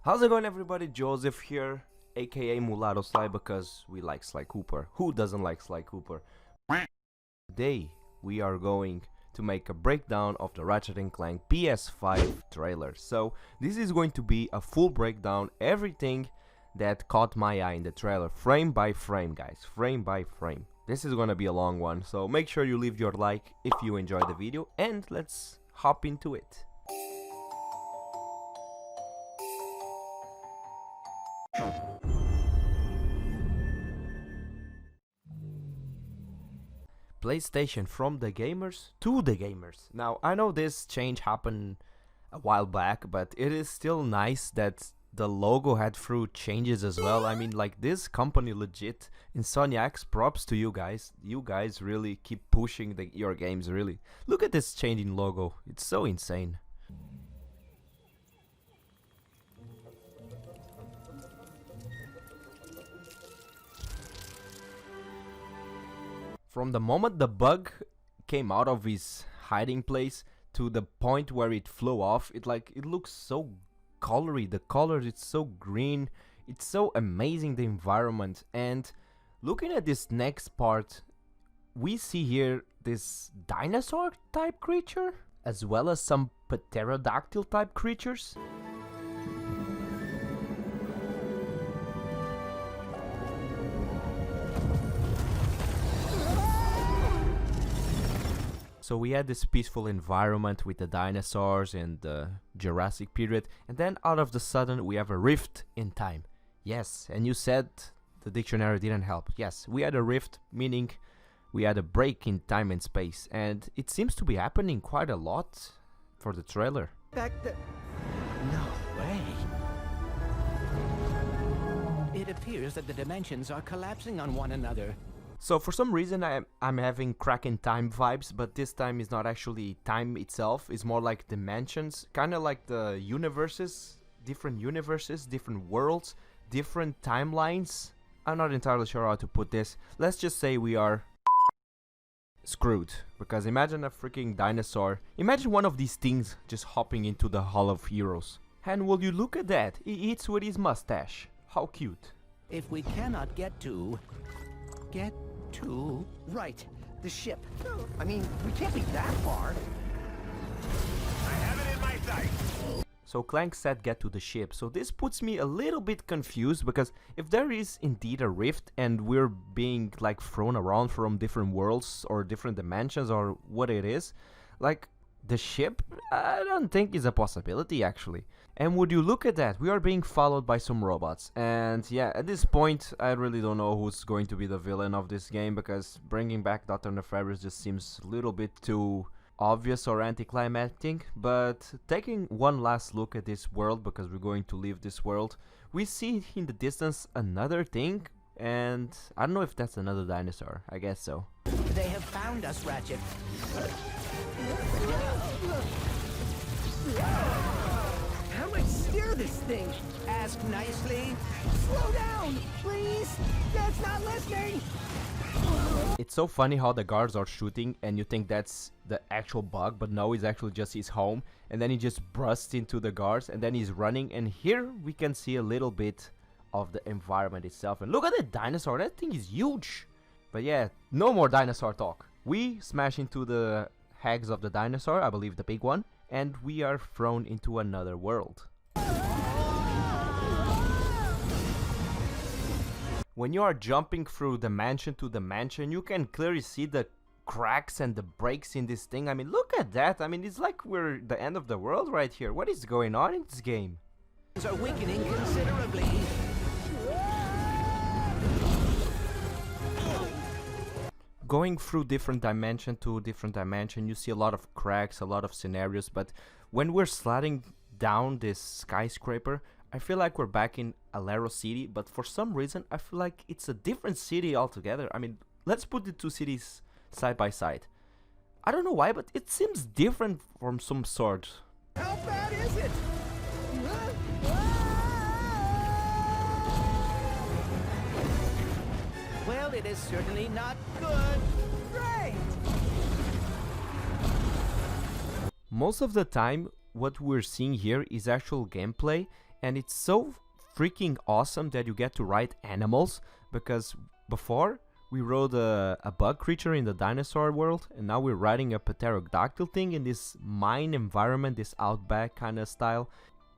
How's it going, everybody? Joseph here, aka Mulatto Sly, because we like Sly Cooper. Who doesn't like Sly Cooper? Today we are going to make a breakdown of the Ratchet Clank PS5 trailer. So this is going to be a full breakdown, everything that caught my eye in the trailer, frame by frame, guys, frame by frame. This is gonna be a long one, so make sure you leave your like if you enjoyed the video, and let's hop into it. PlayStation from the gamers to the gamers. Now, I know this change happened a while back, but it is still nice that the logo had through changes as well. I mean, like, this company legit, Insomniac, props to you guys. You guys really keep pushing your games, really. Look at this changing logo. It's so insane. From the moment the bug came out of his hiding place to the point where it flew off, it looks so colory. The colors, it's so green. It's so amazing, the environment. And looking at this next part, we see here this dinosaur type creature, as well as some pterodactyl type creatures. So we had this peaceful environment with the dinosaurs and the Jurassic period, and then out of the sudden we have a rift in time. Yes, and you said the dictionary didn't help. Yes, we had a rift, meaning we had a break in time and space, and it seems to be happening quite a lot for the trailer. No way. It appears that the dimensions are collapsing on one another. So for some reason I'm having crack in time vibes, but this time is not actually time itself. It's more like dimensions, kind of like the universes, different worlds, different timelines. I'm not entirely sure how to put this. Let's just say we are screwed, because imagine a freaking dinosaur. Imagine one of these things just hopping into the Hall of Heroes. And will you look at that? He eats with his mustache. How cute. If we cannot get to... Right, the ship. I mean, we can't be that far. I have it in my sight. So Clank said get to the ship, so this puts me a little bit confused, because if there is indeed a rift and we're being like thrown around from different worlds or different dimensions or what it is, like the ship, I don't think is a possibility actually. And would you look at that, we are being followed by some robots, and yeah, at this point I really don't know who's going to be the villain of this game, because bringing back Dr. Nefarious just seems a little bit too obvious or anticlimactic. But taking one last look at this world, because we're going to leave this world, we see in the distance another thing, and I don't know if that's another dinosaur. I guess so. They have found us, Ratchet. How do I steer this thing? Ask nicely. Slow down, please! That's not listening! It's so funny how the guards are shooting and you think that's the actual bug, but no, it's actually just his home, and then he just bursts into the guards and then he's running, and here we can see a little bit of the environment itself. And look at the dinosaur, that thing is huge. But yeah, no more dinosaur talk. We smash into the hags of the dinosaur, I believe the big one, and we are thrown into another world. When you are jumping through dimension to dimension, you can clearly see the cracks and the breaks in this thing. I mean, look at that. I mean, it's like we're the end of the world right here. What is going on in this game? Are weakening considerably. Going through different dimension to different dimension, you see a lot of cracks, a lot of scenarios, but when we're sliding down this skyscraper, I feel like we're back in Alero City, but for some reason I feel like it's a different city altogether. I mean, let's put the two cities side by side. I don't know why, but it seems different from some sort. How bad is it? Well, it is certainly not good. Great! Most of the time what we're seeing here is actual gameplay, And it's so freaking awesome that you get to ride animals, because before we rode a bug creature in the dinosaur world, and now we're riding a pterodactyl thing in this mine environment, this outback kind of style.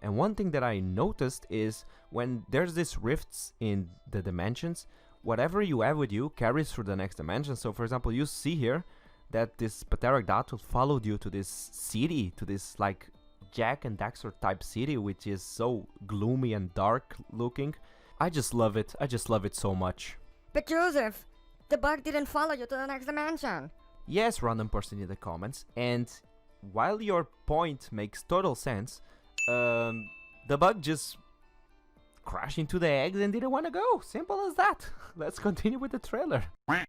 And one thing that I noticed is when there's these rifts in the dimensions, whatever you have with you carries through the next dimension. So for example, you see here that this pterodactyl followed you to this city, to this like Jack and Daxter type city, which is so gloomy and dark looking. I just love it. I just love it so much. But Joseph, the bug didn't follow you to the next dimension. Yes, random person in the comments. And while your point makes total sense, the bug just crashed into the eggs and didn't want to go. Simple as that. Let's continue with the trailer. Where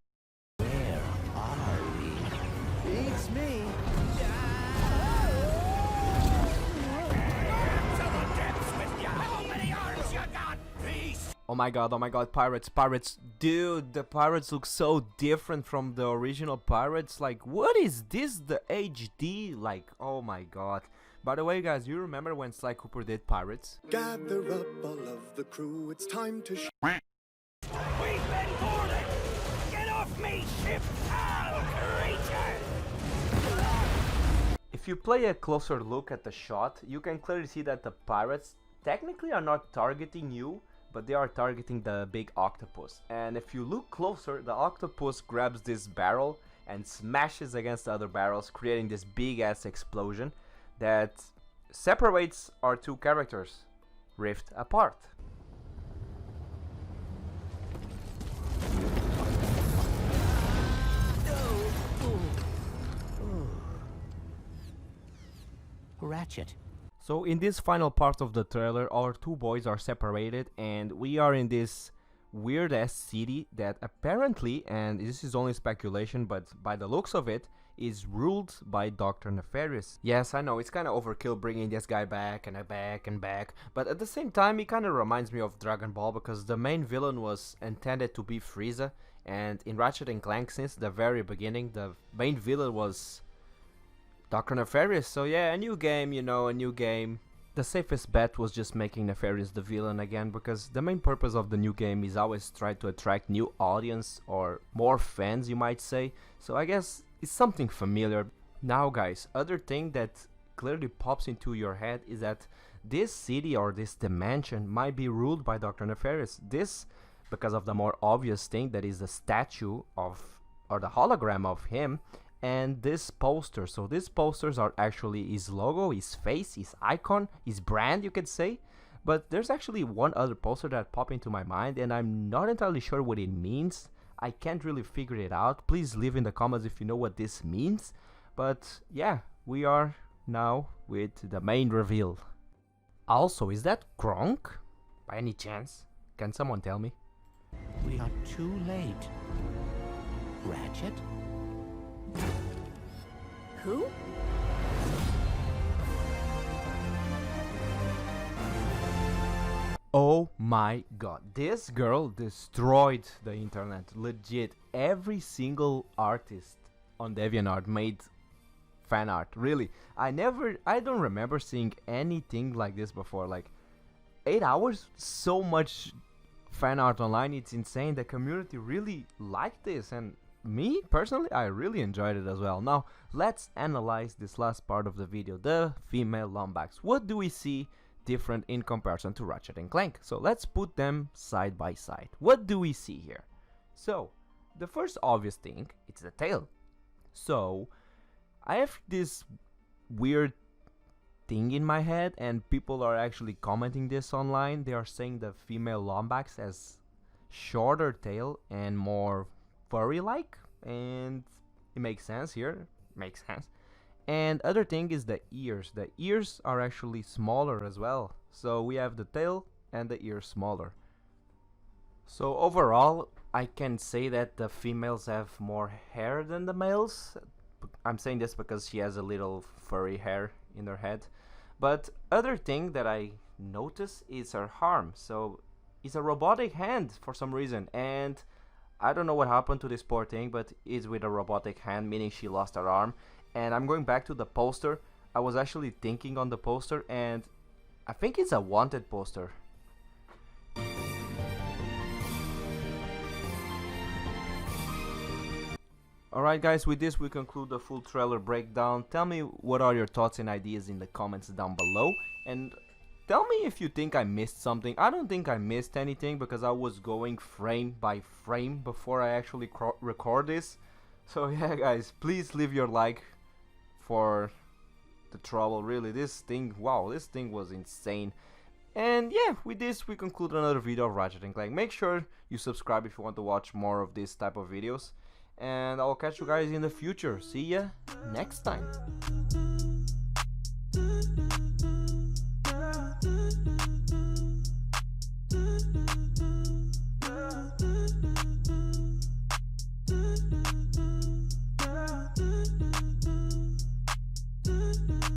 are we? Beats me. To the depths with ya! How many arms you got, beast? Oh my god, pirates. Dude, the pirates look so different from the original pirates. Like, what is this? The HD? Like, oh my god. By the way, guys, you remember when Sly Cooper did Pirates? Gather up all of the crew, it's time to We've been boarded! Get off me, ship, foul creature! If you play a closer look at the shot, you can clearly see that the pirates technically are not targeting you, but they are targeting the big octopus. And if you look closer, the octopus grabs this barrel and smashes against the other barrels, creating this big ass explosion that separates our two characters, Rift, apart. Ratchet. So in this final part of the trailer, our two boys are separated and we are in this weird ass city that apparently, and this is only speculation, but by the looks of it, is ruled by Dr. Nefarious. Yes, I know, it's kinda overkill bringing this guy back and back, but at the same time, it kinda reminds me of Dragon Ball, because the main villain was intended to be Frieza, and in Ratchet and Clank since the very beginning, the main villain was Dr. Nefarious. So yeah, a new game, you know, a new game. The safest bet was just making Nefarious the villain again, because the main purpose of the new game is always try to attract new audience or more fans, you might say. So I guess it's something familiar. Now guys, other thing that clearly pops into your head is that this city or this dimension might be ruled by Dr. Nefarious. This because of the more obvious thing that is the statue of, or the hologram of him, and this poster. So these posters are actually his logo, his face, his icon, his brand, you could say. But there's actually one other poster that popped into my mind and I'm not entirely sure what it means. I can't really figure it out. Please leave in the comments if you know what this means. But yeah, we are now with the main reveal. Also, is that Kronk? By any chance? Can someone tell me? We are too late. Ratchet? Who? Oh my god, this girl destroyed the internet. Legit, every single artist on DeviantArt made fan art. Really, I don't remember seeing anything like this before. Like 8 hours, so much fan art online, it's insane. The community really liked this, and me personally, I really enjoyed it as well. Now let's analyze this last part of the video, the female Lombax. What do we see different in comparison to Ratchet and Clank? So let's put them side by side. What do we see here? So the first obvious thing, it's the tail. So I have this weird thing in my head, and people are actually commenting this online. They are saying the female Lombax has shorter tail and more furry like, and it makes sense here, makes sense. And other thing is the ears. The ears are actually smaller as well. So we have the tail and the ears smaller. So overall, I can say that the females have more hair than the males. I'm saying this because she has a little furry hair in her head. But other thing that I notice is her arm. So it's a robotic hand for some reason, and I don't know what happened to this poor thing, but it's with a robotic hand, meaning she lost her arm. And I'm going back to the poster. I was actually thinking on the poster, and I think it's a wanted poster. Alright guys, with this we conclude the full trailer breakdown. Tell me what are your thoughts and ideas in the comments down below, and tell me if you think I missed something. I don't think I missed anything because I was going frame by frame before I actually record this. So yeah guys, please leave your like for the trouble. Really, this thing, wow, this thing was insane. And yeah, with this we conclude another video of Ratchet Clank. Make sure you subscribe if you want to watch more of this type of videos. And I'll catch you guys in the future. See ya next time.